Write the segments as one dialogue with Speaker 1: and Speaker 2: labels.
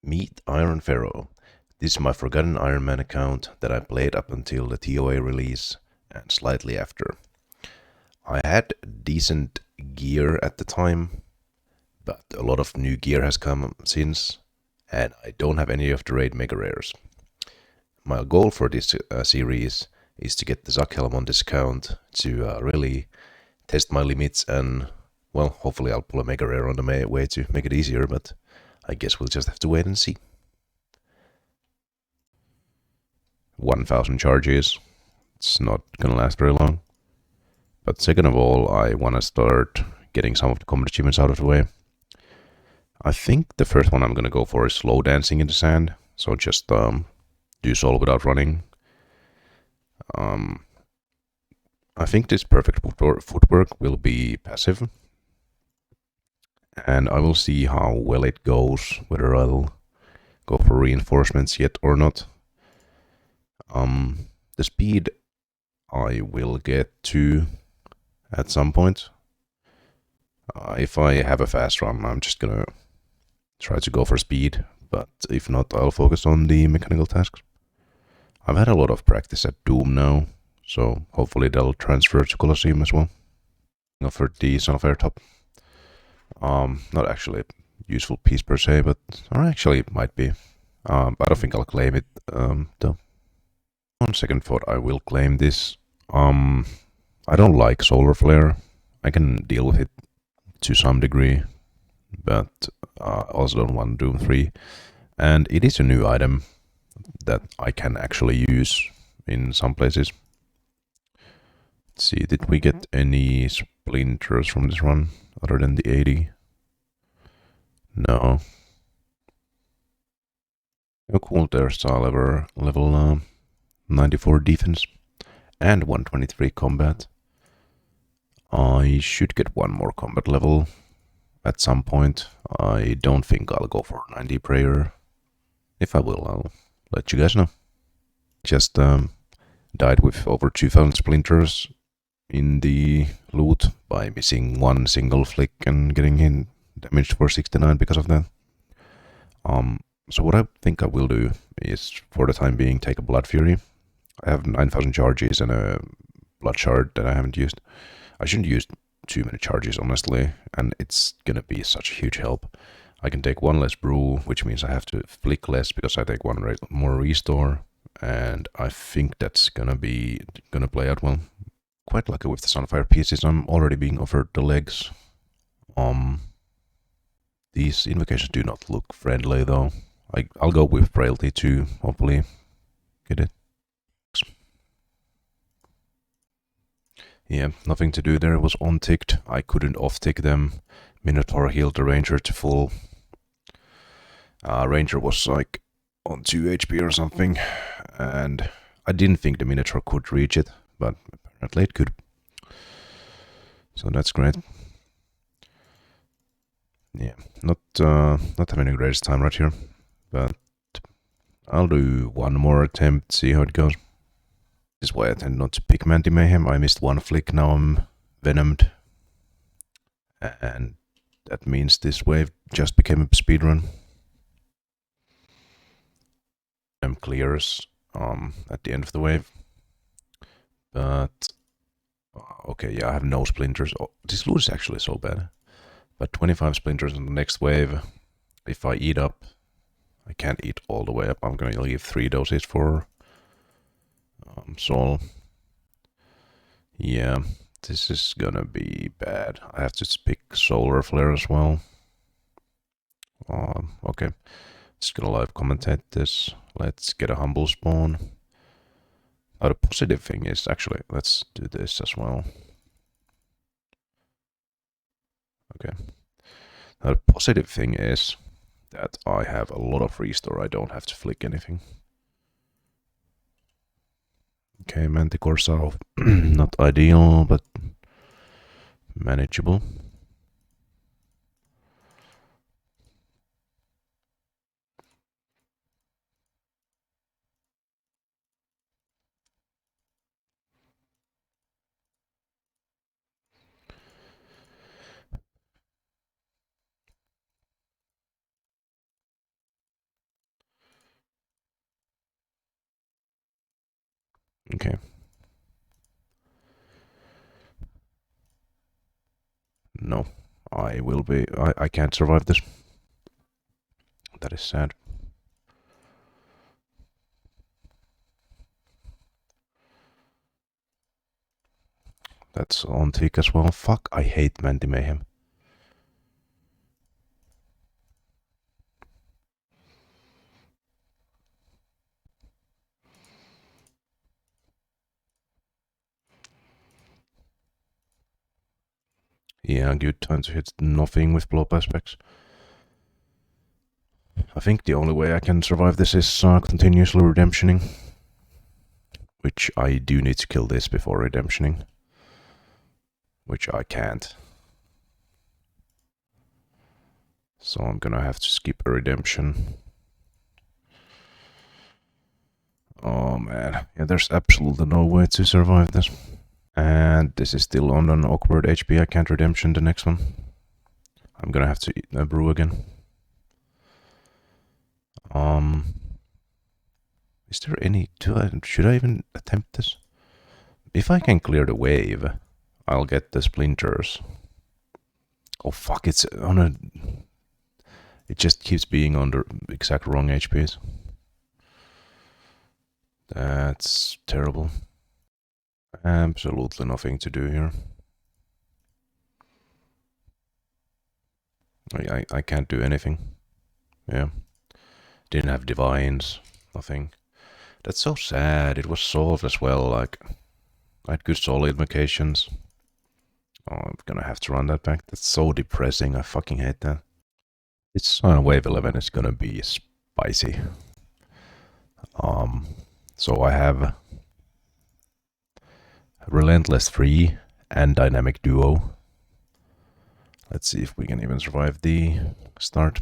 Speaker 1: Meet Iron Pharaoh. This is my Forgotten Iron Man account that I played up until the TOA release and slightly after. I had decent gear at the time, but a lot of new gear has come since, and I don't have any of the raid mega rares. My goal for this series is to get the Zack helm on discount to really test my limits, and well, hopefully I'll pull a mega rare on the way to make it easier, but I guess we'll just have to wait and see. 1000 charges. It's not gonna last very long. But second of all, I want to start getting some of the combat achievements out of the way. I think the first one I'm gonna go for is slow dancing in the sand. So just do solo without running. I think this perfect footwork will be passive. And I will see how well it goes, whether I'll go for reinforcements yet or not. The speed I will get to at some point. If I have a fast run, I'm just gonna try to go for speed, but if not, I'll focus on the mechanical tasks. I've had a lot of practice at Doom now, so hopefully that'll transfer to Colosseum as well. For the Son of Air top. Not actually a useful piece per se, but or actually it might be. I don't think I'll claim it though. On second thought, I will claim this. I don't like Solar Flare. I can deal with it to some degree, but also don't want Doom 3. And it is a new item that I can actually use in some places. Let's see, did we get any splinters from this run other than the 80? No. Oh, cool, there's level 94 defense and 123 combat. I should get one more combat level at some point. I don't think I'll go for 90 prayer. If I will, I'll let you guys know. Just died with over 2000 splinters in the loot by missing one single flick and getting hit damaged for 69 because of that. So what I think I will do is, for the time being, take a Blood Fury. I have 9000 charges and a Blood Shard that I haven't used. I shouldn't use too many charges, honestly, and it's gonna be such a huge help. I can take one less brew, which means I have to flick less because I take one more restore, and I think that's gonna play out well. Quite lucky with the Sunfire pieces. I'm already being offered the legs. These invocations do not look friendly though. I'll go with frailty to hopefully get it. Yeah, nothing to do there. It was on-ticked. I couldn't off-tick them. Minotaur healed the Ranger to full. Ranger was like on 2 HP or something, and I didn't think the Minotaur could reach it, but apparently it could. So that's great. Yeah, not having the greatest time right here, but I'll do one more attempt, see how it goes. This is why I tend not to pick Manti Mayhem. I missed one flick, now I'm venomed. And that means this wave just became a speedrun. Clears at the end of the wave. But okay, yeah, I have no splinters. Oh, this loot is actually so bad. But 25 splinters in the next wave. If I eat up, I can't eat all the way up. I'm gonna leave 3 doses for Soul. Yeah, this is gonna be bad. I have to pick Solar Flare as well. Okay, just gonna live commentate this. Let's get a humble spawn. The positive thing is, actually, let's do this as well. Okay. Now, the positive thing is that I have a lot of restore. I don't have to flick anything. Okay, Manticore South. Not ideal, but manageable. Okay. No. I can't survive this. That is sad. That's on tick as well. Fuck, I hate Mandy Mayhem. Yeah, good time to hit nothing with blow aspects. I think the only way I can survive this is continuously redemptioning. Which I do need to kill this before redemptioning. Which I can't. So I'm gonna have to skip a redemption. Oh man, yeah, there's absolutely no way to survive this. And this is still on an awkward HP, I can't redemption the next one. I'm gonna have to eat a brew again. Is there any... should I even attempt this? If I can clear the wave, I'll get the splinters. Oh fuck, it's on a... It just keeps being on the exact wrong HPs. That's terrible. Absolutely nothing to do here. I can't do anything. Yeah. Didn't have divines. Nothing. That's so sad. It was solved as well. Like, I had good soul invocations. Oh, I'm gonna have to run that back. That's so depressing. I fucking hate that. It's wave 11 is gonna be spicy. So I have Relentless 3 and Dynamic Duo. Let's see if we can even survive the start.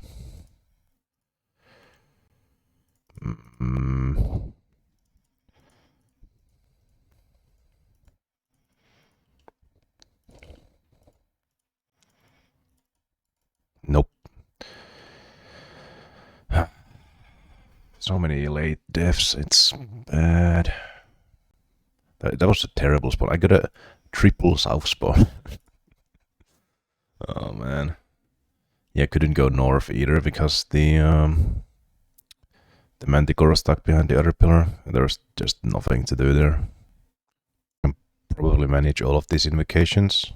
Speaker 1: Nope. So many late deaths, it's bad. That was a terrible spot. I got a triple south spot. Oh man. Yeah, couldn't go north either because the Manticore was stuck behind the other pillar. There was just nothing to do there. I can probably manage all of these invocations,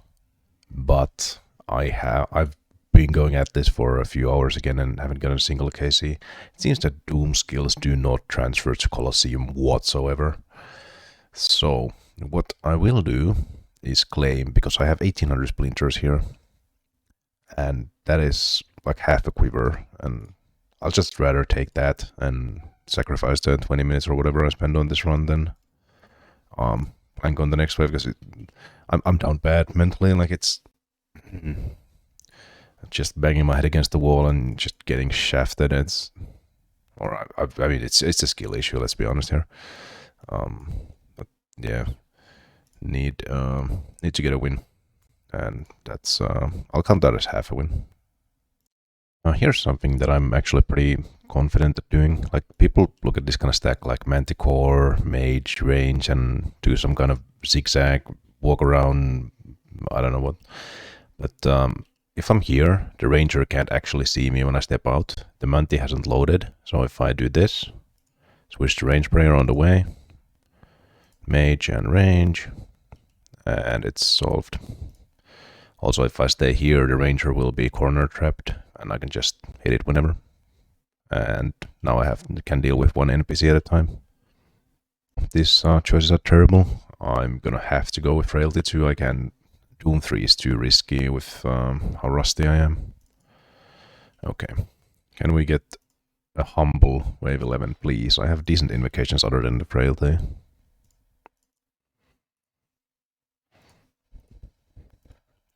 Speaker 1: but I've been going at this for a few hours again and haven't gotten a single KC. It seems that Doom skills do not transfer to Colosseum whatsoever. So what I will do is claim, because I have 1800 splinters here, and that is like half a quiver, and I'll just rather take that and sacrifice the 20 minutes or whatever I spend on this run than plank on the next wave, because I'm down bad mentally. Like, it's just banging my head against the wall and just getting shafted. It's, or I mean, it's a skill issue. Let's be honest here. But yeah, need to get a win, and that's I'll count that as half a win. Here's something that I'm actually pretty confident at doing. Like, people look at this kind of stack like Manticore, Mage, Range, and do some kind of zigzag, walk around, I don't know what. But if I'm here, the Ranger can't actually see me when I step out. The Manti hasn't loaded, so if I do this, switch to Range Prayer on the way, Mage and Range, and it's solved. Also, if I stay here, the Ranger will be corner trapped, and I can just hit it whenever. And now I can deal with one NPC at a time. These choices are terrible. I'm gonna have to go with Frailty 2. I can... Doom 3 is too risky with how rusty I am. Okay. Can we get a humble wave 11, please? I have decent invocations other than the Frailty.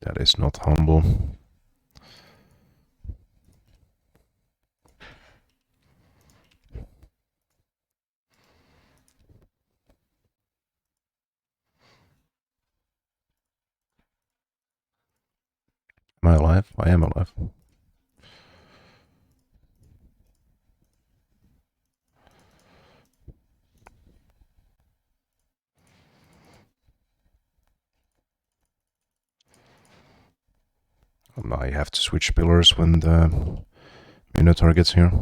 Speaker 1: That is not humble. Am I alive? I am alive. I have to switch pillars when the Minotaur gets here.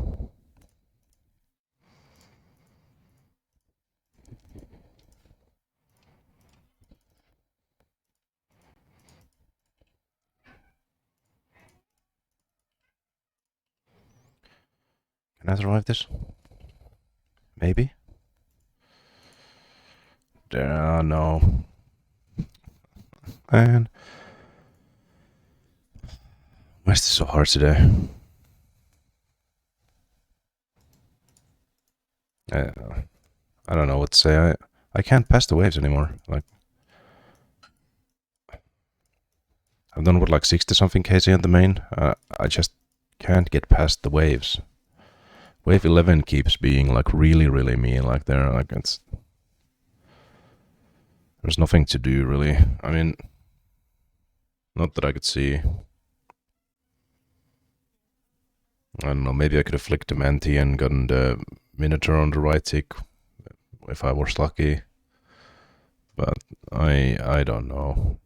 Speaker 1: Can I survive this? Maybe? No. Man. Why is this so hard today? I don't know what to say. I can't pass the waves anymore. Like, I've done what, like 60 something kc at the main. I just can't get past the waves. Wave 11 keeps being like really, really mean. Like there's nothing to do really. I mean, not that I could see. I don't know. Maybe I could have flicked the Manti and gotten the Minotaur on the right tick if I was lucky. But I don't know.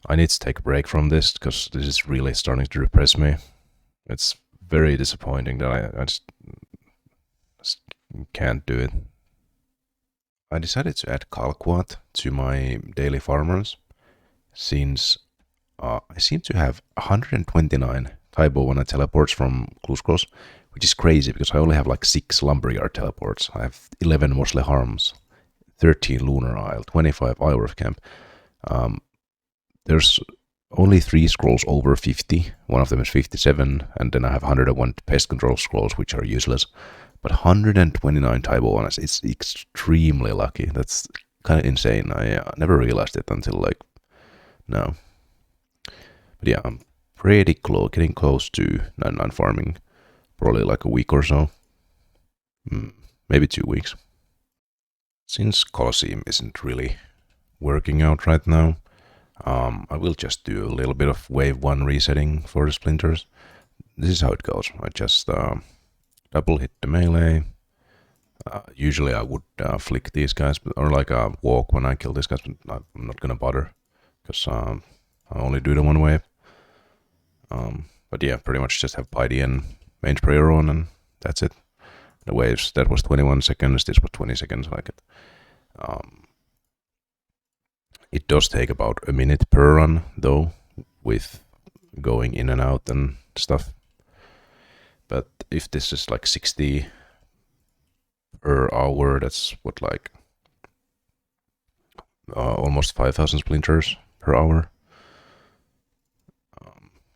Speaker 1: I need to take a break from this because this is really starting to depress me. It's very disappointing that I just can't do it. I decided to add Kalquat to my daily farmers since I seem to have 129 Taibowana teleports from Kluskos, which is crazy because I only have like 6 Lumberyard teleports. I have 11 Mosley Harms, 13 Lunar Isle, 25 Isle of Camp. There's only 3 scrolls over 50. One of them is 57, and then I have 101 pest control scrolls, which are useless. But 129 Taibowanas, it's extremely lucky. That's kind of insane. I never realized it until like now. But yeah, I'm pretty close, getting close to 99 farming. Probably like a week or so. Maybe 2 weeks. Since Colosseum isn't really working out right now, I will just do a little bit of wave 1 resetting for the splinters. This is how it goes. I just double hit the melee. Usually I would flick these guys, or like walk when I kill these guys, but I'm not gonna bother because I only do the 1 wave. But yeah, pretty much just have Piety and Mange Prayer on, and that's it. The waves, that was 21 seconds, this was 20 seconds, like it. It does take about a minute per run, though, with going in and out and stuff. But if this is like 60 per hour, that's what, like almost 5,000 splinters per hour,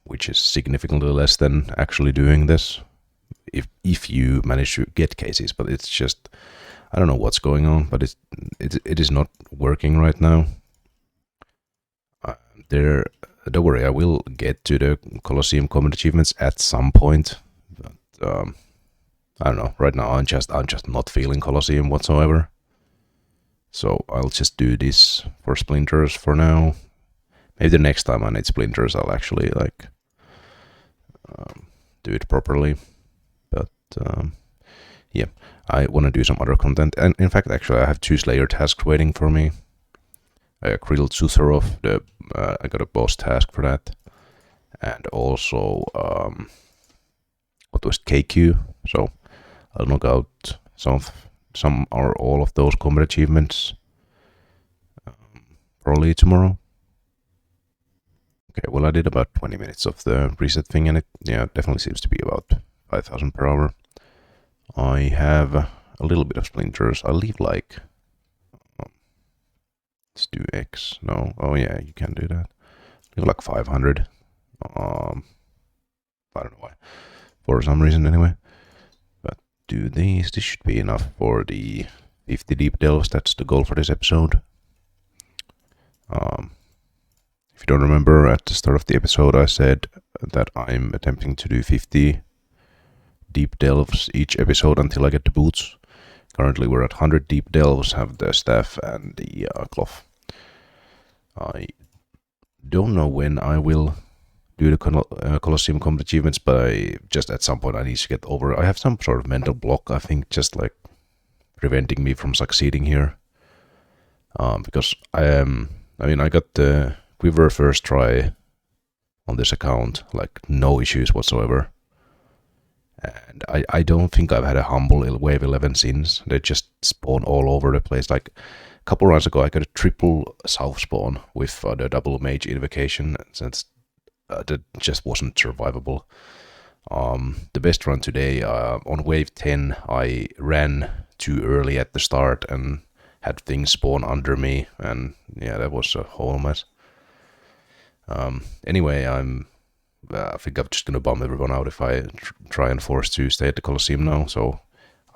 Speaker 1: which is significantly less than actually doing this. If you manage to get cases, but it's just, I don't know what's going on, but it is not working right now. Don't worry, I will get to the Colosseum combat achievements at some point. But, I don't know. Right now, I'm just not feeling Colosseum whatsoever. So I'll just do this for splinters for now. Maybe the next time I need splinters, I'll actually like do it properly. But yeah, I want to do some other content, and in fact, actually, I have 2 Slayer tasks waiting for me. Krill Zutharov, I got a boss task for that, and also what was KQ. So I'll knock out some or all of those combat achievements probably tomorrow. Okay, well, I did about 20 minutes of the reset thing, and it definitely seems to be about 5,000 per hour. I have a little bit of splinters. I'll leave like, let's do X. No, oh yeah, you can do that. Leave like 500. I don't know why, for some reason anyway. But do these. This should be enough for the 50 deep delves. That's the goal for this episode. If you don't remember, at the start of the episode, I said that I'm attempting to do 50 deep delves each episode until I get the boots. Currently, we're at 100 deep delves, have the staff and the cloth. I don't know when I will do the Colosseum combat achievements, but just at some point I need to get over. I have some sort of mental block, I think, just like preventing me from succeeding here. Because I got the Quiver first try on this account, like no issues whatsoever. And I don't think I've had a humble wave 11 since. They just spawn all over the place. Like a couple rounds ago, I got a triple south spawn with the double mage invocation, and that just wasn't survivable. The best run today, on wave 10, I ran too early at the start and had things spawn under me, and yeah, that was a whole mess. Anyway, I think I'm just gonna bum everyone out if I try and force to stay at the Colosseum now, so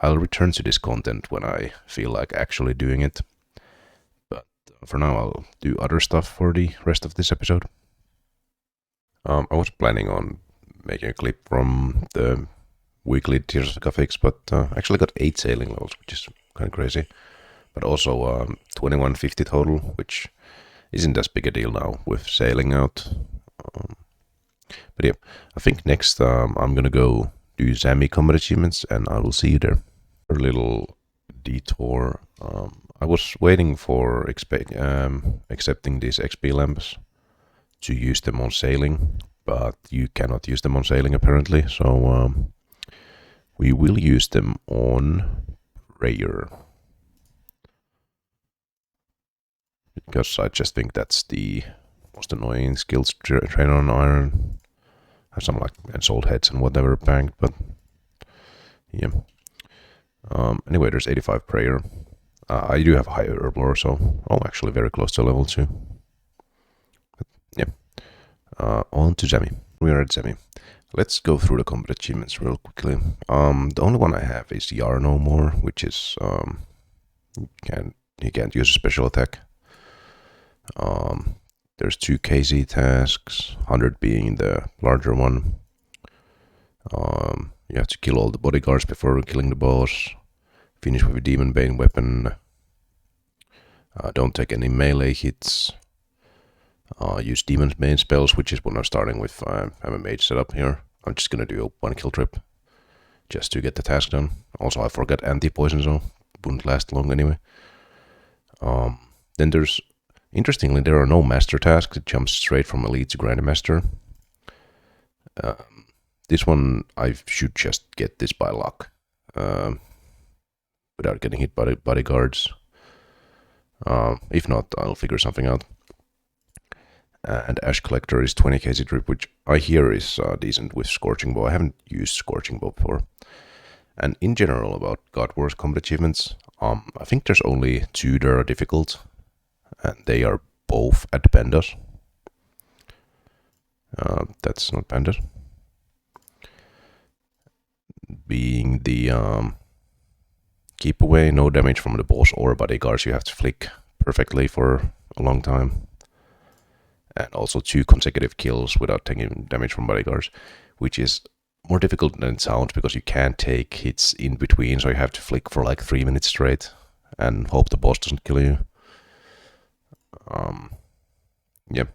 Speaker 1: I'll return to this content when I feel like actually doing it. But for now, I'll do other stuff for the rest of this episode. I was planning on making a clip from the weekly Tears of Fix, but actually got 8 sailing levels, which is kind of crazy. But also 2150 total, which isn't as big a deal now with sailing out. But yeah, I think next I'm gonna go do Zammy combat achievements, and I will see you there. A little detour. I was waiting for accepting these XP lamps to use them on sailing, but you cannot use them on sailing apparently, so we will use them on prayer. Because I just think that's the most annoying skills trainer on iron. Have some like ensouled heads and whatever banked, but yeah. Anyway, there's 85 prayer. I do have a higher herblore, so actually very close to level 2. But, yeah. On to Zammy. We are at Zammy. Let's go through the combat achievements real quickly. The only one I have is Yar no more, which is he can't use a special attack. There's 2 KZ tasks, 100 being the larger one. You have to kill all the bodyguards before killing the boss. Finish with a Demon Bane weapon. Don't take any melee hits. Use Demon Bane spells, which is what I'm starting with. I have a mage set up here. I'm just gonna do a 1 kill trip, just to get the task done. Also, I forgot anti-poison, so wouldn't last long anyway. Then there's, interestingly, there are no master tasks. It jumps straight from elite to grandmaster. This one, I should just get this by luck, without getting hit by the bodyguards. If not, I'll figure something out. And Ash Collector is 20 KZ trip, which I hear is decent with Scorching Bow. I haven't used Scorching Bow before. And in general about God Wars combat achievements, I think there's only 2 that are difficult, and they are both at Pandas. That's not Pandas. Being the keep away, no damage from the boss or bodyguards. You have to flick perfectly for a long time. And also 2 consecutive kills without taking damage from bodyguards, which is more difficult than it sounds because you can't take hits in between, so you have to flick for like 3 minutes straight and hope the boss doesn't kill you. Yep.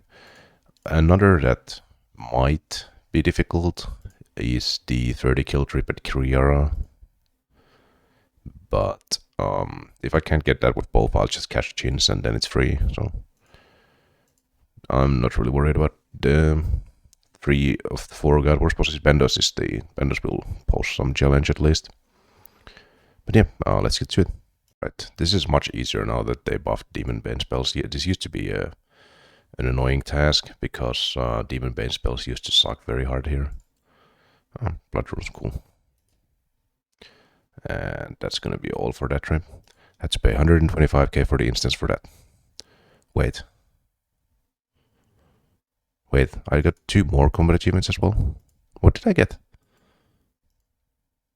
Speaker 1: Another that might be difficult is the 30 kill trip at Kriara. But if I can't get that with both, I'll just catch chins and then it's free, so I'm not really worried about the 3 of the 4 God Wars bosses. Bandos will pose some challenge at least. But yeah, let's get to it. Right, this is much easier now that they buffed Demon Bane spells. Yeah, this used to be an annoying task because Demon Bane spells used to suck very hard here. Blood Rule's cool. And that's gonna be all for that trip. Had to pay 125k for the instance for that. Wait, I got 2 more combat achievements as well. What did I get?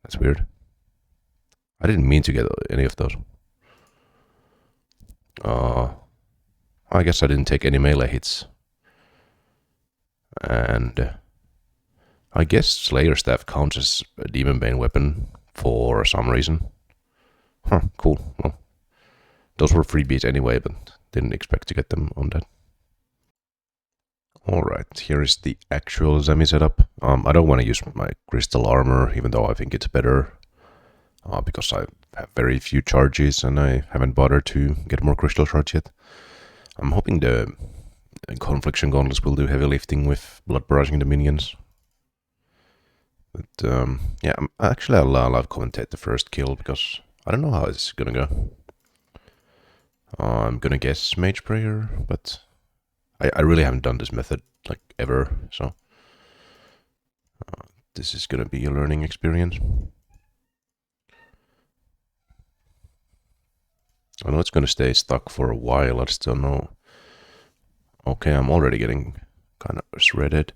Speaker 1: That's weird. I didn't mean to get any of those. I guess I didn't take any melee hits. And I guess Slayer Staff counts as a Demon Bane weapon for some reason. Huh, cool. Well, those were freebies anyway, but didn't expect to get them on that. Alright, here is the actual Zammy setup. I don't want to use my crystal armor, even though I think it's better. Because I have very few charges and I haven't bothered to get more crystal shards yet. I'm hoping the Confliction Gauntlets will do heavy lifting with blood barraging the minions. But yeah, actually I'll commentate the first kill because I don't know how it's gonna go. I'm gonna guess Mage Prayer, but I really haven't done this method like ever, so this is gonna be a learning experience. I know it's gonna stay stuck for a while, I just don't know. Okay, I'm already getting kind of shredded.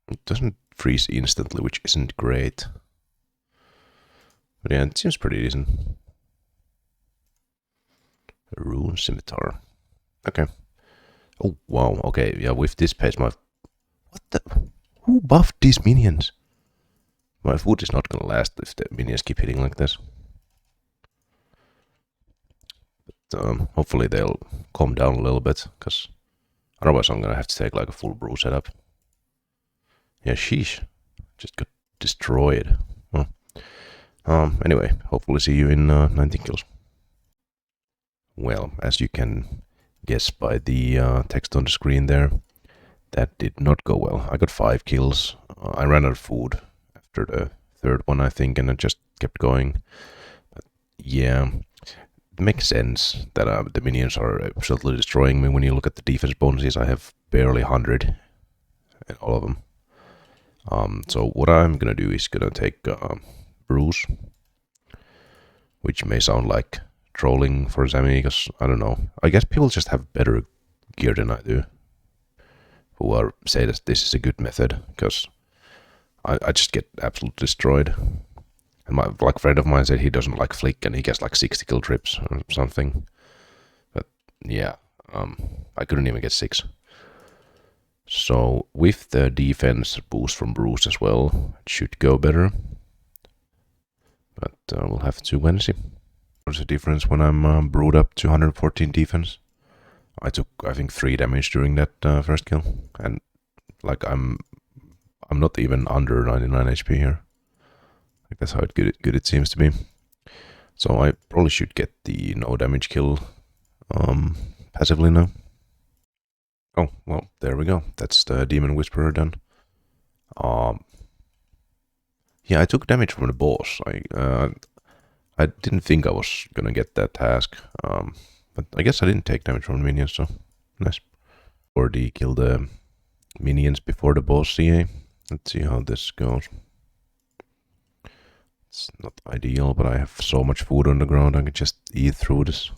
Speaker 1: It doesn't freeze instantly, which isn't great. But yeah, it seems pretty decent. A Rune Scimitar. Okay. Oh, wow, okay, yeah, with this pace, my... What the... Who buffed these minions? My food is not gonna last if the minions keep hitting like this. But hopefully they'll calm down a little bit, because otherwise I'm gonna have to take like a full brew setup. Yeah, sheesh. Just got destroyed. Well, anyway, hopefully see you in 19 kills. Well, as you can guess by the text on the screen there, that did not go well. I got 5 kills. I ran out of food after the third one, I think, and I just kept going. But yeah, it makes sense that the minions are absolutely destroying me. When you look at the defense bonuses, I have barely 100 in all of them. So what I'm gonna do is gonna take brews, which may sound like trolling for Zammy, because I don't know. I guess people just have better gear than I do, who are say that this is a good method, because I just get absolutely destroyed. And my friend of mine said he doesn't like flick and he gets like 60 kill trips or something. But yeah, I couldn't even get 6. So with the defense boost from brews as well, it should go better. But we'll have to wait and see. There's a difference when I'm brewed up to 114 defense. I took, I think, 3 damage during that first kill, and like I'm not even under 99 HP here. Like that's how good it seems to be. So I probably should get the no damage kill passively now. Oh well, there we go. That's the Demon Whisperer done. Yeah, I took damage from the boss. I didn't think I was gonna get that task, but I guess I didn't take damage from the minions, so nice. Already killed the minions before the boss CA. Let's see how this goes. It's not ideal, but I have so much food on the ground, I can just eat through this.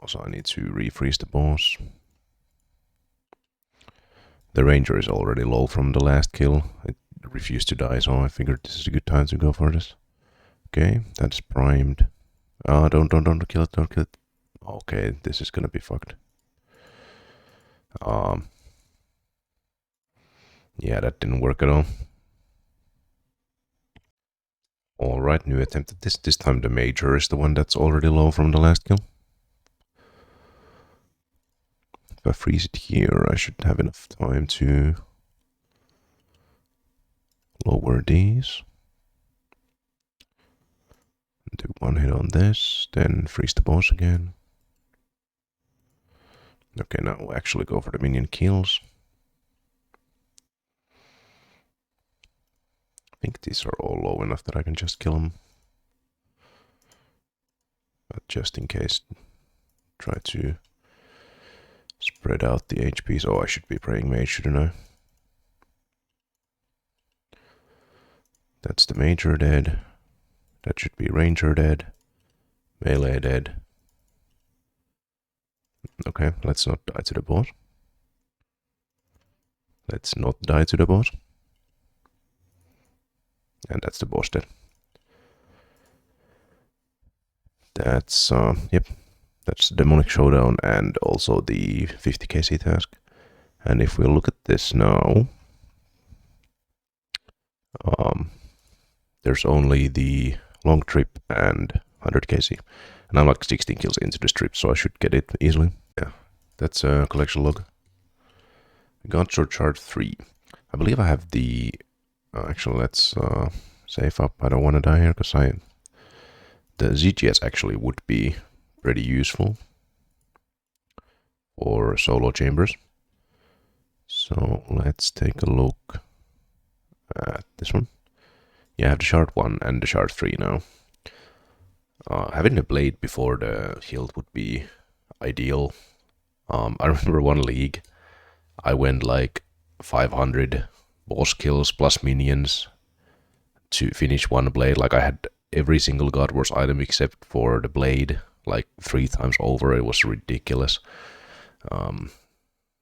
Speaker 1: Also, I need to refreeze the boss. The ranger is already low from the last kill. It refused to die, so I figured this is a good time to go for this. Okay, that's primed. Don't kill it, don't kill it. Okay, this is gonna be fucked. Yeah, that didn't work at all. Alright, new attempt at this. This time the major is the one that's already low from the last kill. If I freeze it here, I should have enough time to lower these. Do 1 hit on this, then freeze the boss again. Okay, now we'll actually go for the minion kills. I think these are all low enough that I can just kill them. But just in case, try to spread out the HPs. Oh, I should be praying mage, shouldn't I? That's the major dead. That should be ranger dead. Melee dead. Okay, let's not die to the boss. Let's not die to the boss. And that's the boss dead. That's, yep. That's Demonic Showdown and also the 50 KC task. And if we look at this now, there's only the long trip and 100 KC. And I'm like 16 kills into this trip, so I should get it easily. Yeah, that's a collection log. Gunshot Chart 3. I believe I have the... actually, let's save up. I don't want to die here, because the ZGS actually would be pretty useful for solo chambers. So let's take a look at this one. Yeah, I have the shard 1 and the shard 3 now. Having the blade before the hilt would be ideal. I remember one league, I went like 500 boss kills plus minions to finish one blade. Like I had every single God Wars item except for the blade, like 3 times over. It was ridiculous. And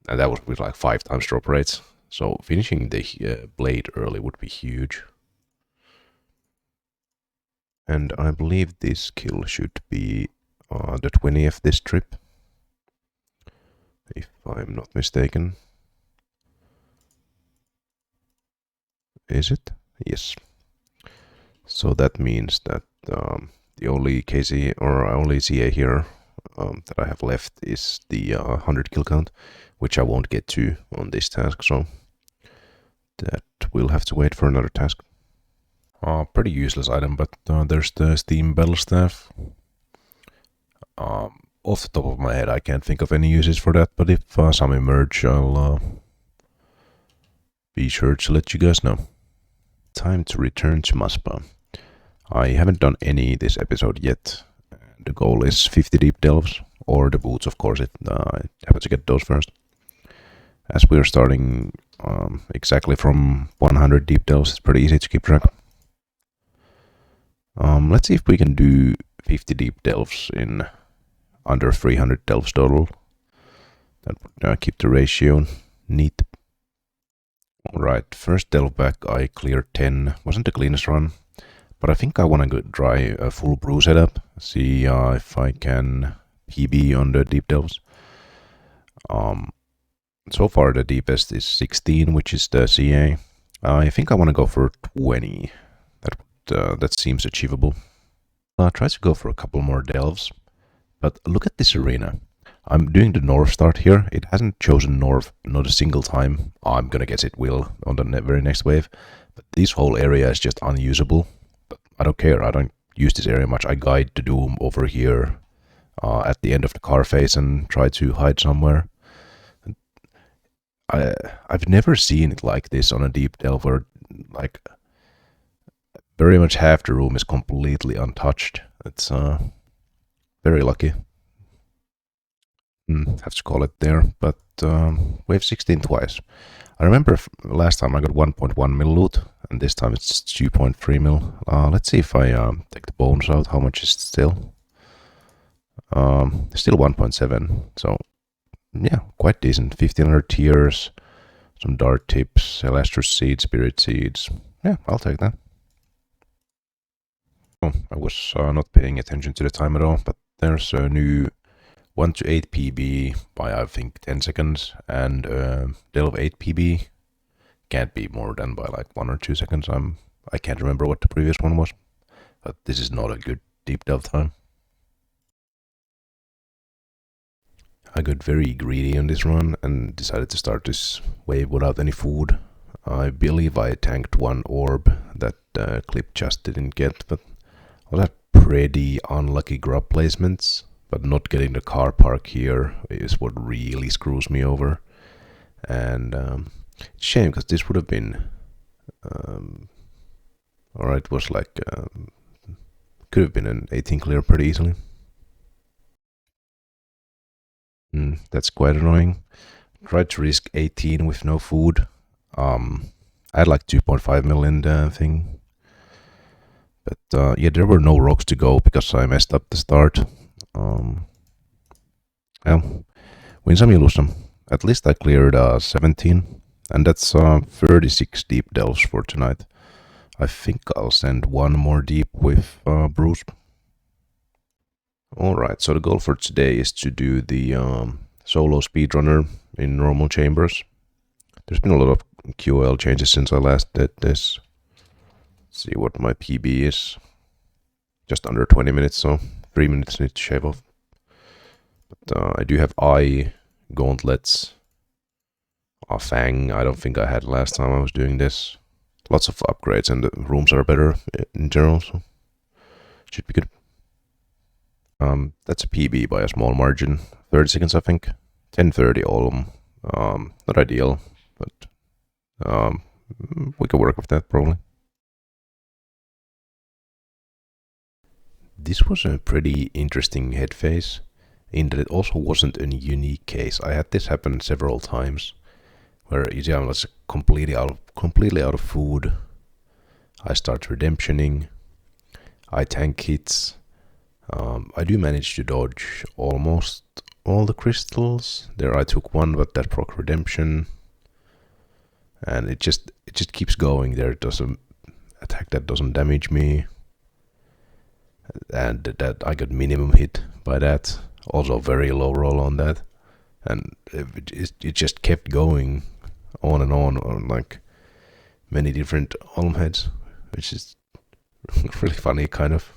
Speaker 1: that was with like 5 times drop rates. So finishing the blade early would be huge. And I believe this kill should be the 20th this trip, if I'm not mistaken. Is it? Yes. So that means that the only KC or only CA here that I have left is the 100 kill count, which I won't get to on this task, so that we'll have to wait for another task. Pretty useless item, but there's the Steam Battle Staff. Off the top of my head, I can't think of any uses for that, but if some emerge, I'll be sure to let you guys know. Time to return to Maspa. I haven't done any this episode yet. The goal is 50 deep delves, or the boots, of course. I have to get those first. As we're starting exactly from 100 deep delves, it's pretty easy to keep track. Let's see if we can do 50 deep delves in under 300 delves total. That would keep the ratio neat. Alright, first delve back I cleared 10. Wasn't the cleanest run, but I think I want to try a full brew setup. See if I can PB on the deep delves. So far the deepest is 16, which is the CA. I think I want to go for 20. That seems achievable. I'll try to go for a couple more delves, but look at this arena. I'm doing the north start here. It hasn't chosen north not a single time. I'm gonna guess it will on the very next wave, but this whole area is just unusable. But I don't care, I don't use this area much. I guide the Doom over here at the end of the car phase and try to hide somewhere. I've never seen it like this on a deep delve where like very much half the room is completely untouched. It's very lucky. Have to call it there, but wave 16 twice. I remember last time I got 1.1 mil loot, and this time it's 2.3 mil. Let's see if I take the bones out. How much is it still? Still 1.7. So yeah, quite decent. 1500 tears, some dart tips, Elastrus seeds, spirit seeds. Yeah, I'll take that. Oh, I was not paying attention to the time at all, but there's a new 1 to 8 PB by I think 10 seconds, and delve 8 PB can't be more than by like 1 or 2 seconds. I can't remember what the previous one was, but this is not a good deep delve time. I got very greedy on this run and decided to start this wave without any food. I believe I tanked 1 orb that Clip just didn't get, but I had pretty unlucky grub placements. But not getting the car park here is what really screws me over. And it's a shame, because this would have been... Alright, it was like... could have been an 18 clear pretty easily. That's quite annoying. Tried to risk 18 with no food. I had like 2.5 mil in the thing. But yeah, there were no rocks to go because I messed up the start. Well, win some, you lose some. At least I cleared 17, and that's 36 deep delves for tonight. I think I'll send 1 more deep with Bruce. Alright, so the goal for today is to do the solo speedrunner in normal chambers. There's been a lot of QOL changes since I last did this. Let's see what my PB is. Just under 20 minutes, so 3 minutes need to shave off. But I do have eye gauntlets. Fang, I don't think I had last time I was doing this. Lots of upgrades and the rooms are better in general, so should be good. That's a PB by a small margin. 30 seconds, I think. 10:30 all. Not ideal, but we can work with that probably. This was a pretty interesting head phase, in that it also wasn't a unique case. I had this happen several times, where I was completely out of food. I start redemptioning. I tank hits. I do manage to dodge almost all the crystals. There I took one, but that proc redemption, and it just keeps going. There it does an attack that doesn't damage me, and that I got minimum hit by that. Also very low roll on that, and it just kept going on and on like many different Olm heads, which is really funny, kind of.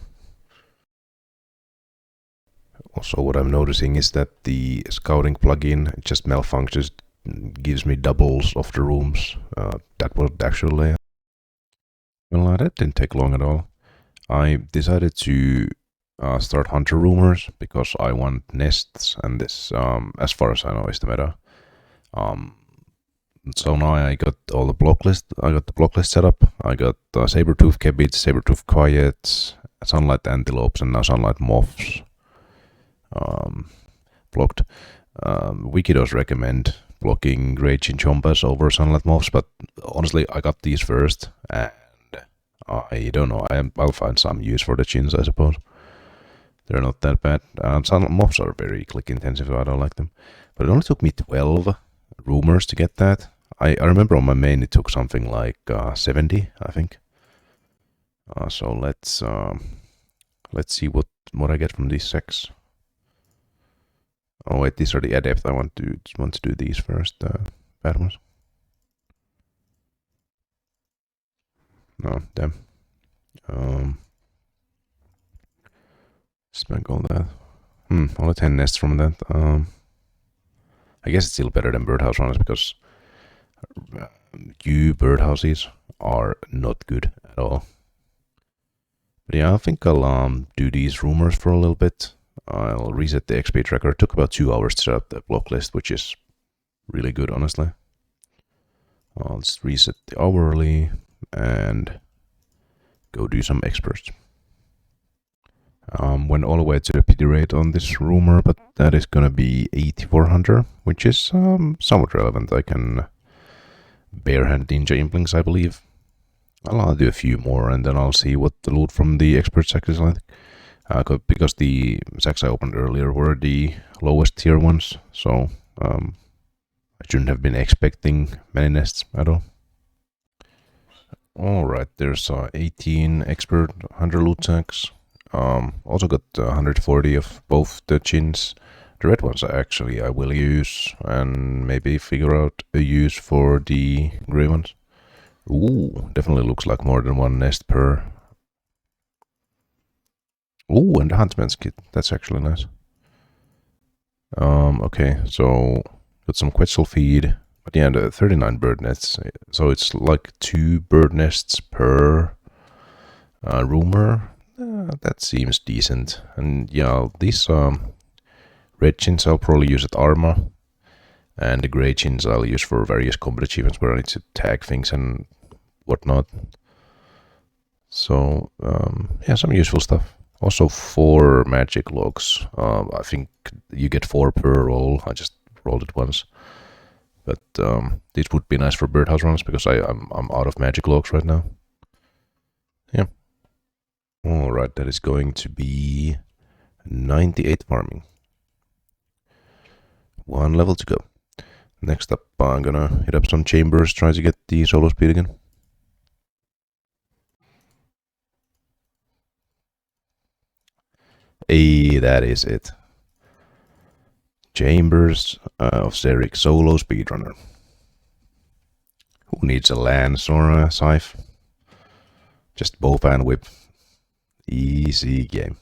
Speaker 1: Also, what I'm noticing is that the scouting plugin just malfunctions, gives me doubles of the rooms. That was the actual layout. Well, that didn't take long at all. I decided to start Hunter Rumors because I want nests, and this, as far as I know, is the meta. So now I got all the block list. I got the block list set up. I got Sabertooth Cabbage, Sabertooth Quiets, Sunlight Antelopes, and now Sunlight Moths blocked. Wiki does recommend blocking Great Chinchompas over Sunlight Moths, but honestly, I got these first, and I don't know. I'll find some use for the chins, I suppose. They're not that bad. Sunlight Moths are very click intensive, so I don't like them. But it only took me 12 rumors to get that. I remember on my main it took something like 70, I think. So let's see what I get from these sets. Oh wait, these are the adept. I want to do these first. Bad ones. No, damn. Spent all that. Only 10 nests from that. I guess it's still better than birdhouse runners because birdhouses are not good at all. But yeah, I think I'll do these rumors for a little bit. I'll reset the XP tracker. It took about 2 hours to set up the block list, which is really good, honestly. I'll just reset the hourly and go do some experts. Went all the way to the pity rate on this rumor, but that is gonna be 8400, which is somewhat relevant. I can barehand ninja implings, I believe. I'll do a few more, and then I'll see what the loot from the expert sacks is like. Because the sacks I opened earlier were the lowest tier ones, so I shouldn't have been expecting many nests at all. Alright, there's 18 expert 100 loot sacks. Also got 140 of both the chins. The red ones I will use, and maybe figure out a use for the grey ones. Ooh, definitely looks like more than one nest per. Ooh, and the Huntsman's kit. That's actually nice. Okay, so got some Quetzal feed. But yeah, the 39 bird nests. So it's like 2 bird nests per rumor. That seems decent. And yeah, these red chins I'll probably use at Arma. And the grey chins I'll use for various combat achievements where I need to tag things and whatnot. So, yeah, some useful stuff. Also 4 magic logs. I think you get 4 per roll. I just rolled it once. But this would be nice for birdhouse runs because I'm out of magic logs right now. Yeah. Alright, that is going to be 98 farming. 1 level to go. Next up, I'm gonna hit up some chambers, try to get the solo speed again. Hey, that is it. Chambers of Xeric solo speedrunner. Who needs a lance or a scythe? Just bow and whip. Easy game.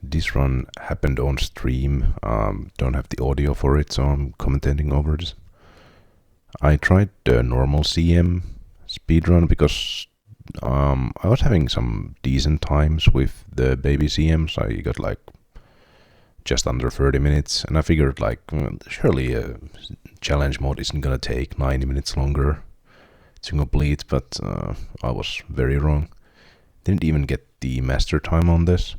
Speaker 1: This run happened on stream. Don't have the audio for it, so I'm commentating over this. I tried the normal CM speedrun because I was having some decent times with the baby CMs. I got like just under 30 minutes, and I figured like surely a challenge mode isn't gonna take 90 minutes longer to complete, but I was very wrong. Didn't even get the master time on this.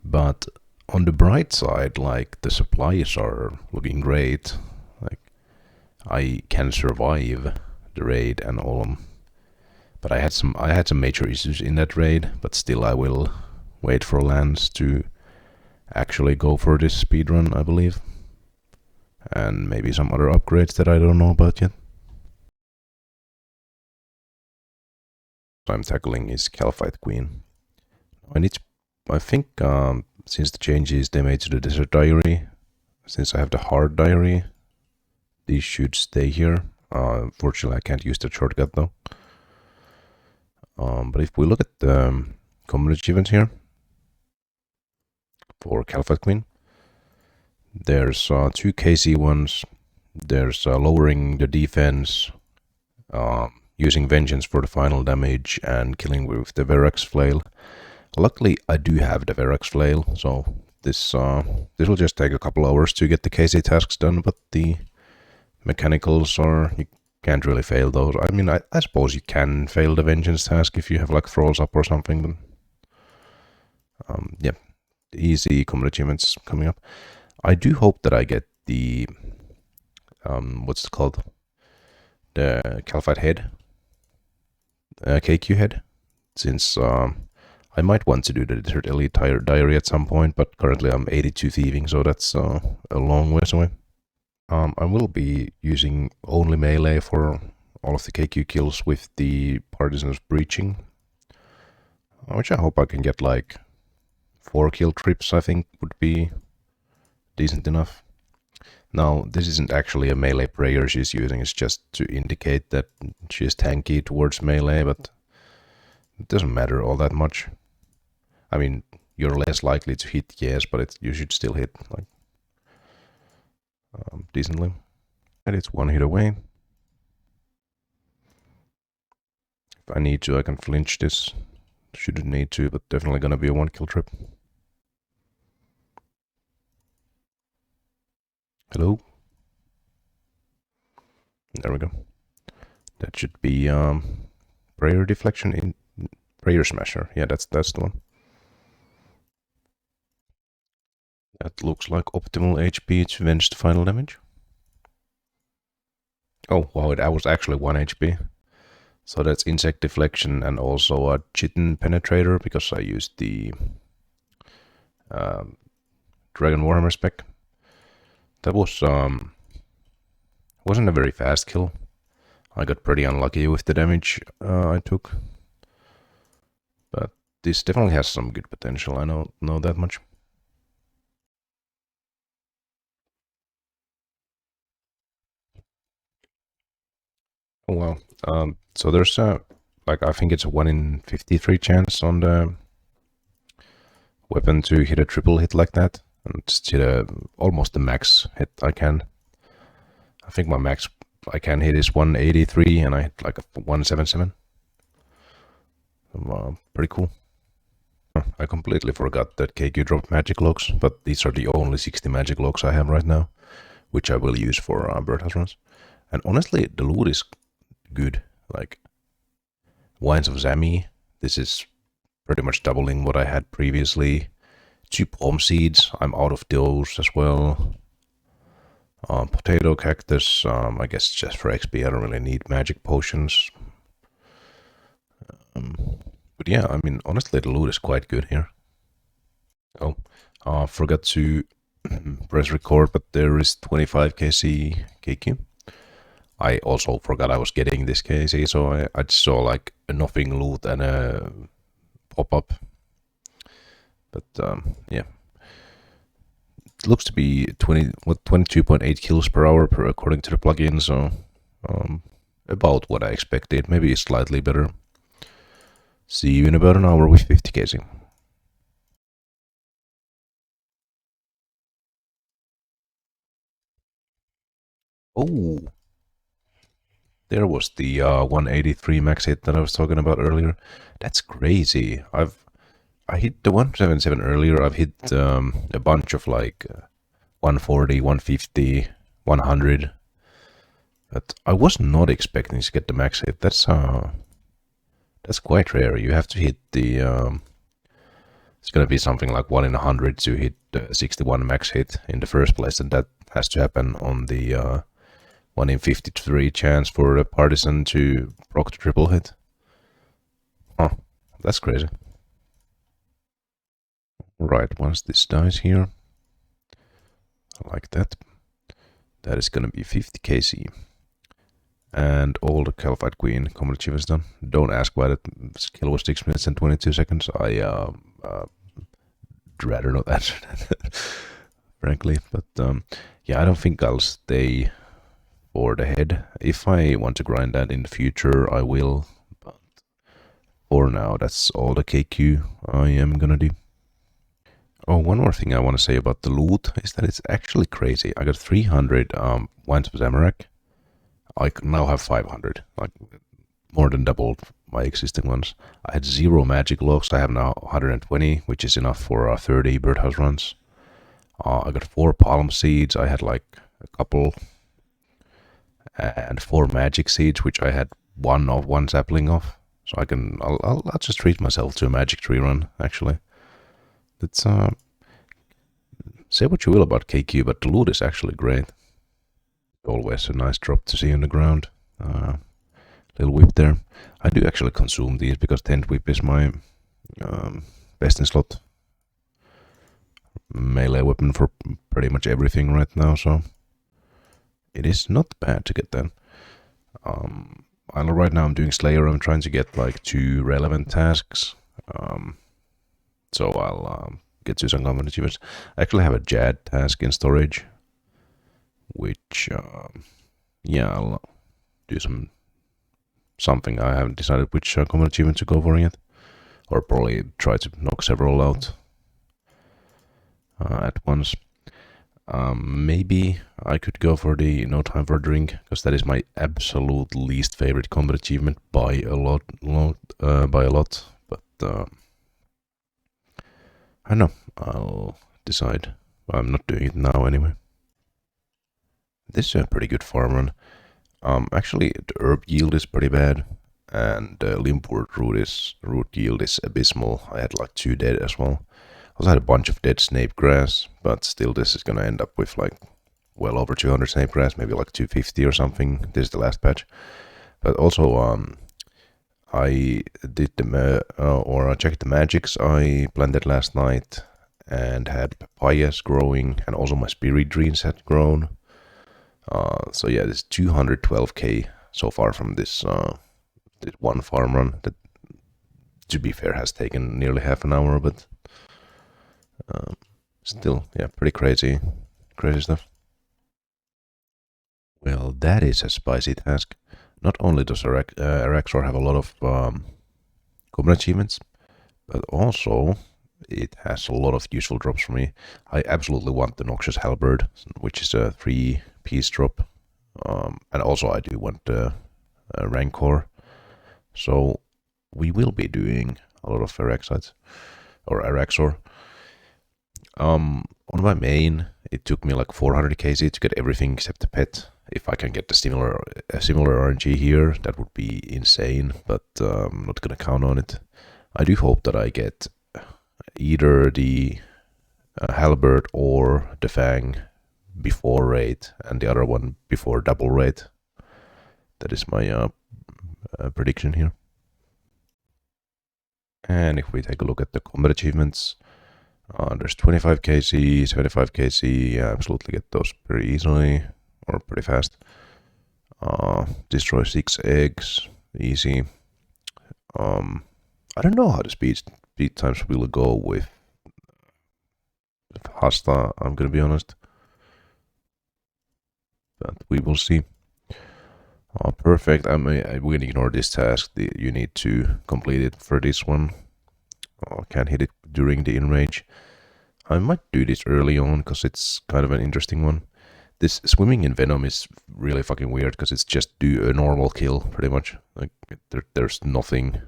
Speaker 1: But on the bright side, like the supplies are looking great. Like I can survive the raid and all. But I had some major issues in that raid. But still, I will wait for Lance to actually go for this speedrun, I believe, and maybe some other upgrades that I don't know about yet. I'm tackling is Calphite Queen. I think since the changes they made to the Desert Diary, since I have the Hard Diary, these should stay here. Unfortunately, I can't use the shortcut though. But if we look at the common achievements here for Calphite Queen, there's 2 KC ones. There's lowering the defense, using vengeance for the final damage, and killing with the Verax flail. Luckily, I do have the Verax flail, so this will just take a couple hours to get the KC tasks done. But the mechanicals are, you can't really fail those. I mean, I suppose you can fail the vengeance task if you have like thralls up or something. But yeah, easy combat achievements coming up. I do hope that I get the what's it called, the Calphite head, KQ head, since I might want to do the Desert Elite Diary at some point, but currently I'm 82 thieving, so that's a long ways away. I will be using only melee for all of the KQ kills with the Partisans Breaching, which I hope I can get like 4 kill trips, I think would be decent enough. Now, this isn't actually a melee prayer she's using, it's just to indicate that she's tanky towards melee, but it doesn't matter all that much. I mean, you're less likely to hit, yes, but you should still hit like decently. And it's 1 hit away. If I need to, I can flinch this. Shouldn't need to, but definitely gonna be a 1 kill trip. Hello? There we go. That should be prayer deflection in prayer smasher. Yeah, that's the one. That looks like optimal HP to avenge the final damage. Oh wow, that was actually 1 HP. So that's insect deflection and also a chitin penetrator because I used the Dragon Warhammer spec. That was wasn't a very fast kill. I got pretty unlucky with the damage I took, but this definitely has some good potential. I know that much. Oh wow. So there's a like I think it's a 1 in 53 chance on the weapon to hit a triple hit like that, and just hit almost the max hit I can. I think my max I can hit is 183, and I hit like a 177. Pretty cool. I completely forgot that KQ dropped magic logs, but these are the only 60 magic logs I have right now, which I will use for birdhouse runs. And honestly, the loot is good. Like Wines of Zammy, this is pretty much doubling what I had previously. 2 palm seeds, I'm out of those as well. Potato cactus, I guess just for XP, I don't really need magic potions. But yeah, I mean, honestly, the loot is quite good here. Oh, forgot to press record, but there is 25 KC KQ. I also forgot I was getting this KC, so I just saw like a nothing loot and a pop-up. But yeah. It looks to be 22.8 kills per hour according to the plugin, so about what I expected, maybe slightly better. See you in about an hour with 50 KC. Oh, there was the 183 max hit that I was talking about earlier. That's crazy. I hit the 177 earlier. I've hit a bunch of like 140, 150, 100. But I was not expecting to get the max hit. That's quite rare. You have to hit the it's gonna be something like 1 in 100 to hit 61 max hit in the first place, and that has to happen on the 1 in 53 chance for a partisan to proc the triple hit. Huh, that's crazy. Right, once this dies here, like that, that is gonna be 50 KC. And all the Caliphate Queen combat achievements done. Don't ask why that skill was 6 minutes and 22 seconds. I'd rather not answer that, frankly. But yeah, I don't think I'll stay for the head. If I want to grind that in the future, I will. But for now, that's all the KQ I am gonna do. Oh, one more thing I want to say about the loot is that it's actually crazy. I got 300 Wines of Zamorak. I now have 500, like more than doubled my existing ones. I had 0 magic logs. I have now 120, which is enough for 30 birdhouse runs. I got 4 palm seeds. I had like a couple, and 4 magic seeds, which I had one sapling of. So I'll just treat myself to a magic tree run. Actually, that's say what you will about KQ, but the loot is actually great. Always a nice drop to see on the ground. Little whip there. I do actually consume these because tent whip is my best in slot melee weapon for pretty much everything right now, so it is not bad to get that. I know right now I'm doing Slayer. I'm trying to get like 2 relevant tasks, so I'll get to some combat achievements. I actually have a Jad task in storage, which yeah, I'll do something. I haven't decided which combat achievement to go for yet, or probably try to knock several out at once. Maybe I could go for the No Time for a Drink, because that is my absolute least favorite combat achievement by a lot. But I don't know. I'll decide. I'm not doing it now anyway. This is a pretty good farm run. Actually, the herb yield is pretty bad, and limpwort root yield is abysmal. I had like 2 dead as well. I also had a bunch of dead snape grass, but still this is gonna end up with like well over 200 snape grass, maybe like 250 or something. This is the last patch. But also, I did I checked the magics I planted last night, and had papayas growing, and also my spirit greens had grown. So yeah, there's 212k so far from this one farm run that, to be fair, has taken nearly half an hour, but still, yeah, pretty crazy stuff. Well, that is a spicy task. Not only does Araxxor have a lot of combat achievements, but also it has a lot of useful drops for me. I absolutely want the Noxious Halberd, which is a 3-piece drop. And also I do want the Rancor. So we will be doing a lot of Araxites, or Araxxor. On my main, it took me like 400 KZ to get everything except the pet. If I can get a similar RNG here, that would be insane, but I'm not gonna count on it. I do hope that I get either the Halberd or the Fang before raid, and the other one before double raid. That is my prediction here. And if we take a look at the combat achievements, there's 25 KC, 75 KC. Absolutely get those pretty easily, or pretty fast. Destroy 6 eggs, easy. I don't know how the speed times will go with Hasta, I'm gonna be honest, but we will see. Perfect. We can ignore this task. You need to complete it for this one. Can't hit it during the in range. I might do this early on because it's kind of an interesting one. This swimming in Venom is really fucking weird because it's just do a normal kill pretty much. Like there's nothing,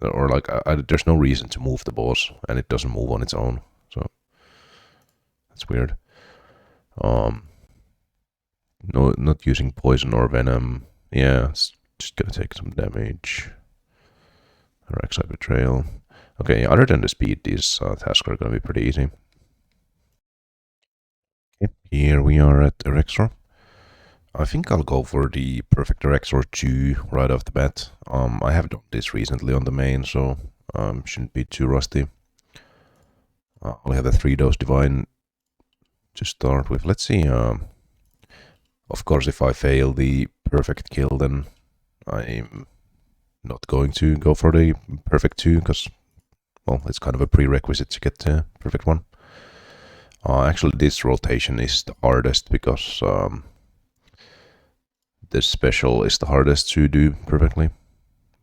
Speaker 1: or like there's no reason to move the boss, and it doesn't move on its own. So that's weird. No, not using poison or venom. Yeah, it's just gonna take some damage. Araxxor betrayal. Okay, other than the speed, these tasks are gonna be pretty easy. Okay, here we are at Araxxor. I think I'll go for the perfect Araxxor 2 right off the bat. I have done this recently on the main, so shouldn't be too rusty. I'll have a 3-dose divine to start with. Let's see. Of course, if I fail the perfect kill, then I'm not going to go for the perfect 2, because, well, it's kind of a prerequisite to get the perfect one. Actually, this rotation is the hardest, because the special is the hardest to do perfectly.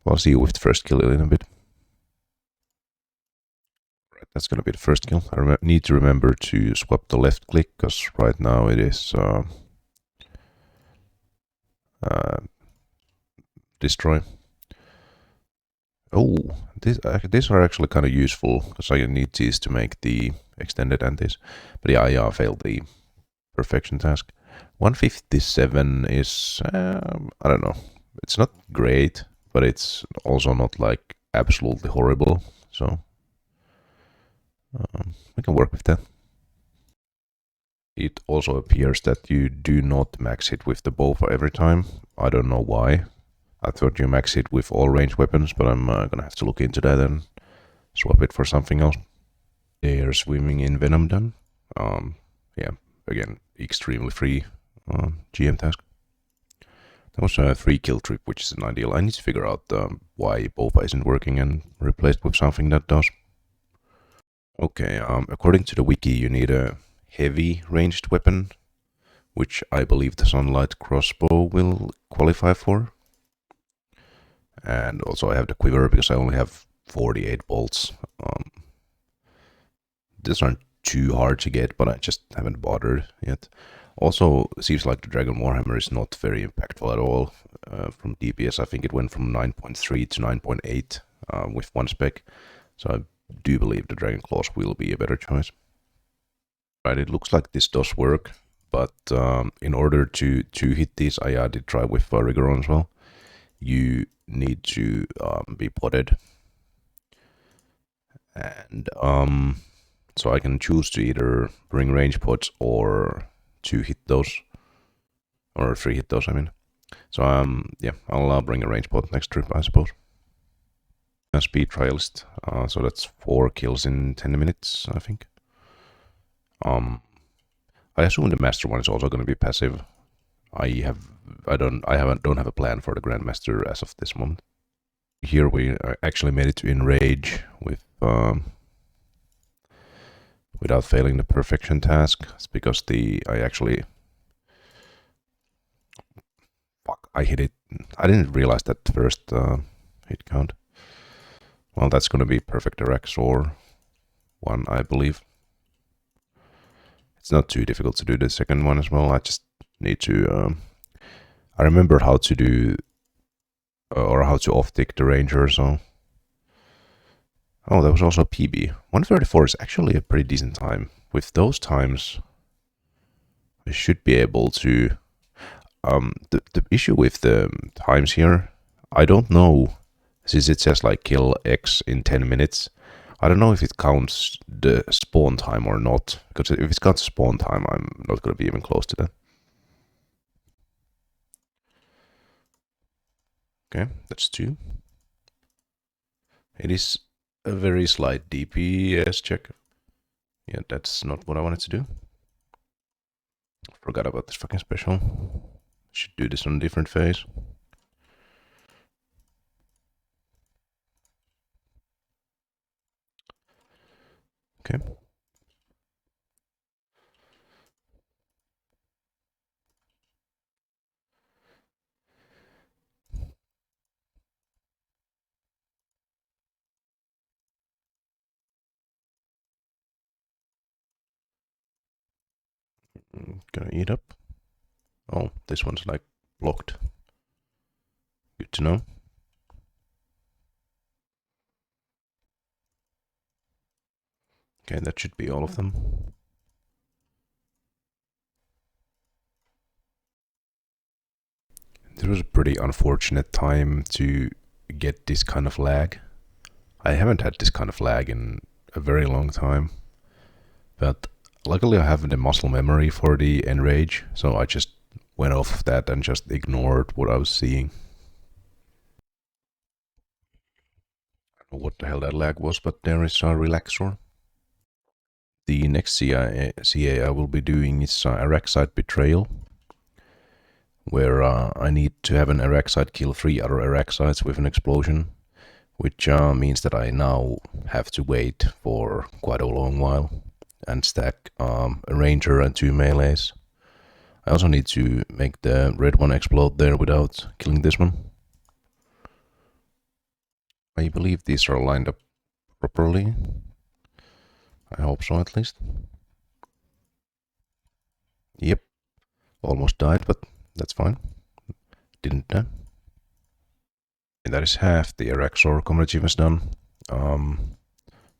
Speaker 1: I'll see you with the first kill in a bit. Right, that's gonna be the first kill. I need to remember to swap the left click, because right now it is destroy. Oh, these are actually kind of useful, because I need these to make the extended antis. But yeah, I failed the perfection task. 157 is, I don't know, it's not great, but it's also not like absolutely horrible, so we can work with that. It also appears that you do not max hit with the bow for every time. I don't know why. I thought you max it with all ranged weapons, but I'm gonna have to look into that and swap it for something else. They're swimming in Venom done. Yeah, again, extremely free GM task. That was a 3-kill trip, which is an ideal. I need to figure out why Boba isn't working and replace it with something that does. Okay, according to the wiki, you need a heavy ranged weapon, which I believe the Sunlight Crossbow will qualify for. And also I have the quiver because I only have 48 bolts. These aren't too hard to get, but I just haven't bothered yet. Also, it seems like the Dragon Warhammer is not very impactful at all. From DPS, I think it went from 9.3 to 9.8 with one spec. So I do believe the Dragon Claws will be a better choice. Right, it looks like this does work, but in order to hit these, I did try with Rigoron as well. You need to be potted, and so I can choose to either bring range pods or 2 hit those, or 3 hit those, I mean. So yeah, I'll bring a range pod next trip, I suppose. A speed trialist, so that's 4 kills in 10 minutes, I think. I assume the master one is also going to be passive. I don't have a plan for the grandmaster as of this moment. Here we actually made it to enrage with without failing the perfection task. It's because I hit it. I didn't realize that first hit count. Well, that's gonna be perfect Araxxor 1, I believe. It's not too difficult to do the second one as well. I just need to. I remember how to do or how to off-tick the ranger. So. Oh, that was also PB. 134 is actually a pretty decent time. With those times, I should be able to. The issue with the times here, I don't know, since it says like kill X in 10 minutes. I don't know if it counts the spawn time or not, because if it counts spawn time, I'm not going to be even close to that. Okay, that's 2. It is a very slight DPS check. Yeah, that's not what I wanted to do. Forgot about this fucking special. Should do this on a different phase. Okay. Gonna eat up. this one's like blocked. Good to know. Okay, that should be all of them. This was a pretty unfortunate time to get this kind of lag. I haven't had this kind of lag in a very long time, but luckily I have the muscle memory for the enrage, so I just went off of that and just ignored what I was seeing. I don't know what the hell that lag was, but there is a Araxxor. The next CA I will be doing is Araxxor Betrayal, where I need to have an Araxxor kill 3 other Araxxites with an explosion, which means that I now have to wait for quite a long while and stack a ranger and 2 melees. I also need to make the red one explode there without killing this one. I believe these are lined up properly. I hope so, at least. Yep, almost died, but that's fine. Didn't die. And that is half the Araxxor combat achievements done.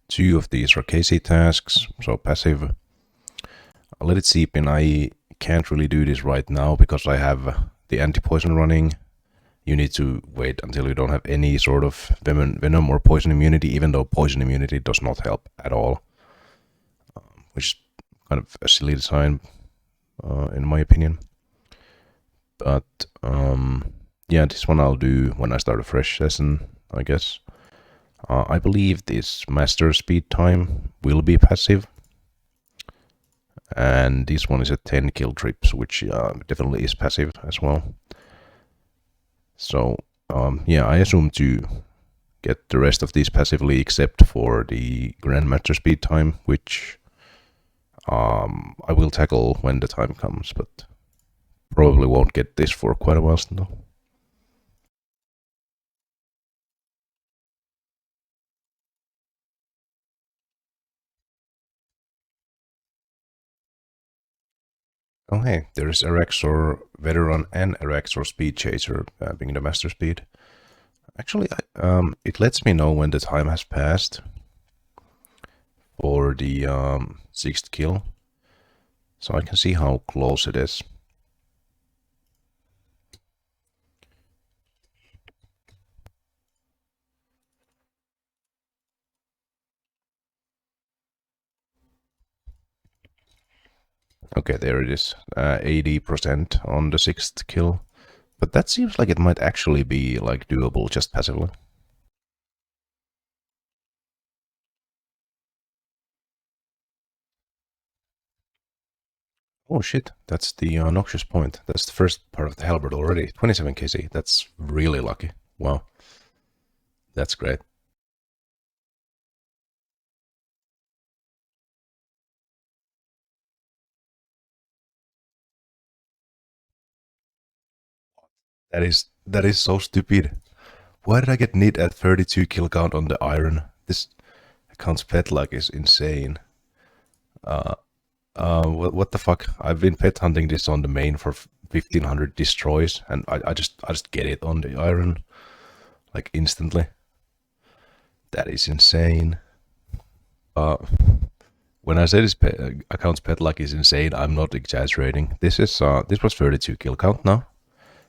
Speaker 1: 2 of these are KC tasks, so passive. I'll let it seep in. I can't really do this right now because I have the anti-poison running. You need to wait until you don't have any sort of venom or poison immunity, even though poison immunity does not help at all. Which is kind of a silly design, in my opinion. But yeah, this one I'll do when I start a fresh session, I guess. I believe this master speed time will be passive. And this one is a 10 kill trips, which definitely is passive as well. So yeah, I assume to get the rest of these passively except for the Grandmaster speed time, which I will tackle when the time comes, but probably won't get this for quite a while still. Oh hey, there is Araxxor Veteran and Araxxor Speed Chaser being the master speed. Actually, it lets me know when the time has passed for the 6th kill, so I can see how close it is. Okay, there it is, 80% on the 6th kill. But that seems like it might actually be like doable just passively. Oh shit, that's the noxious point. That's the first part of the halberd already. 27 kc, that's really lucky. Wow. That's great. That is so stupid. Why did I get nit at 32 kill count on the iron? This account's pet luck is insane. What the fuck? I've been pet hunting this on the main for 1500 destroys, and I just get it on the iron, like instantly. That is insane. When I say this account's pet luck is insane, I'm not exaggerating. This was 32 kill count now.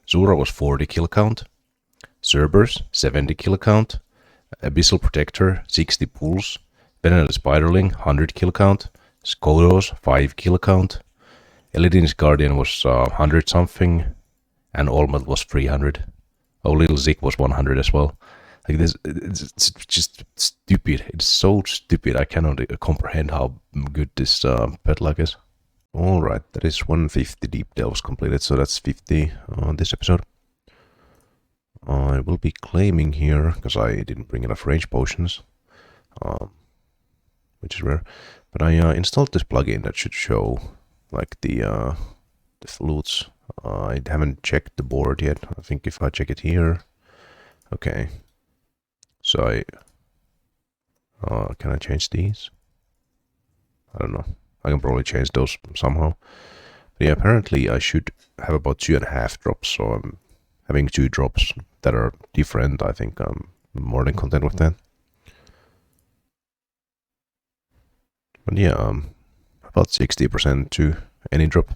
Speaker 1: Zura was 40 kill count. Cerberus 70 kill count. Abyssal Protector 60 pulls. Venomous Spiderling 100 kill count. Skodos 5 kill count. Elidin's Guardian was 100 something, and Olmeth was 300. Oh, Little Zik was 100 as well. Like this, it's just stupid. It's so stupid. I cannot comprehend how good this pet luck is. Alright, that is 150 deep delves completed, so that's 50 on this episode. I will be claiming here, because I didn't bring enough range potions, which is rare, but I installed this plugin that should show like the flutes. I haven't checked the board yet. I think if I check it here, okay. So can I change these? I don't know. I can probably change those somehow. Yeah, apparently I should have about 2.5 drops, so I'm having 2 drops that are different. I think I'm more than content with that. But yeah, about 60% to any drop.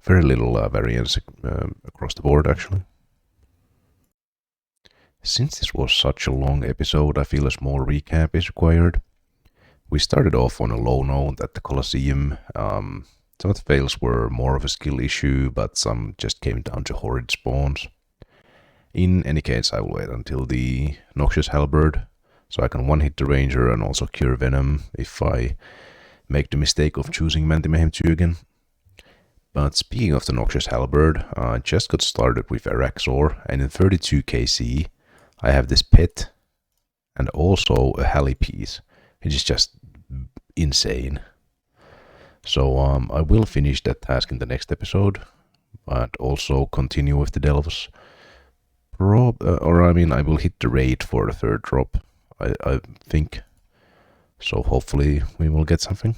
Speaker 1: Very little variance across the board, actually. Since this was such a long episode, I feel a small recap is required. We started off on a low note at the Colosseum. Some of the fails were more of a skill issue, but some just came down to horrid spawns. In any case, I will wait until the Noxious Halberd, so I can one-hit the Ranger and also cure Venom if I make the mistake of choosing Manti Mayhem 2 again. But speaking of the Noxious Halberd, I just got started with Araxxor, and in 32 KC, I have this pet and also a Halley piece, which is just insane. So I will finish that task in the next episode, but also continue with the Delves. I will hit the raid for the 3rd drop, I think. So hopefully we will get something.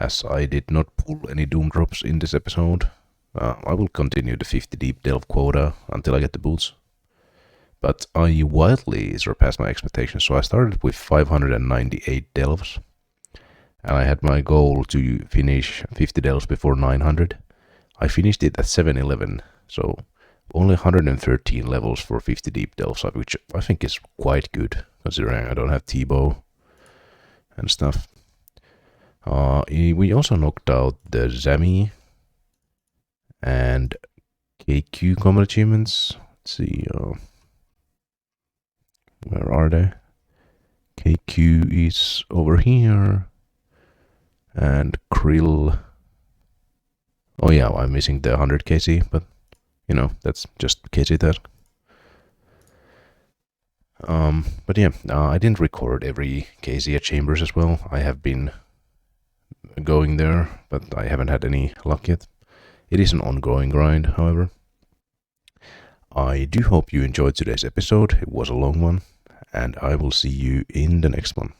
Speaker 1: As I did not pull any Doom drops in this episode, I will continue the 50 deep delve quota until I get the boots. But I wildly surpassed my expectations, so I started with 598 delves. And I had my goal to finish 50 delves before 900. I finished it at 711, so only 113 levels for 50 deep delves, which I think is quite good, considering I don't have T-bow and stuff. We also knocked out the Zammy and KQ combat achievements. Let's see, where are they? KQ is over here. And Krill. Oh yeah, I'm missing the 100 KC, but you know, that's just KC task. But yeah, I didn't record every KC at Chambers as well. I have been going there, but I haven't had any luck yet. It is an ongoing grind, however. I do hope you enjoyed today's episode. It was a long one, and I will see you in the next one.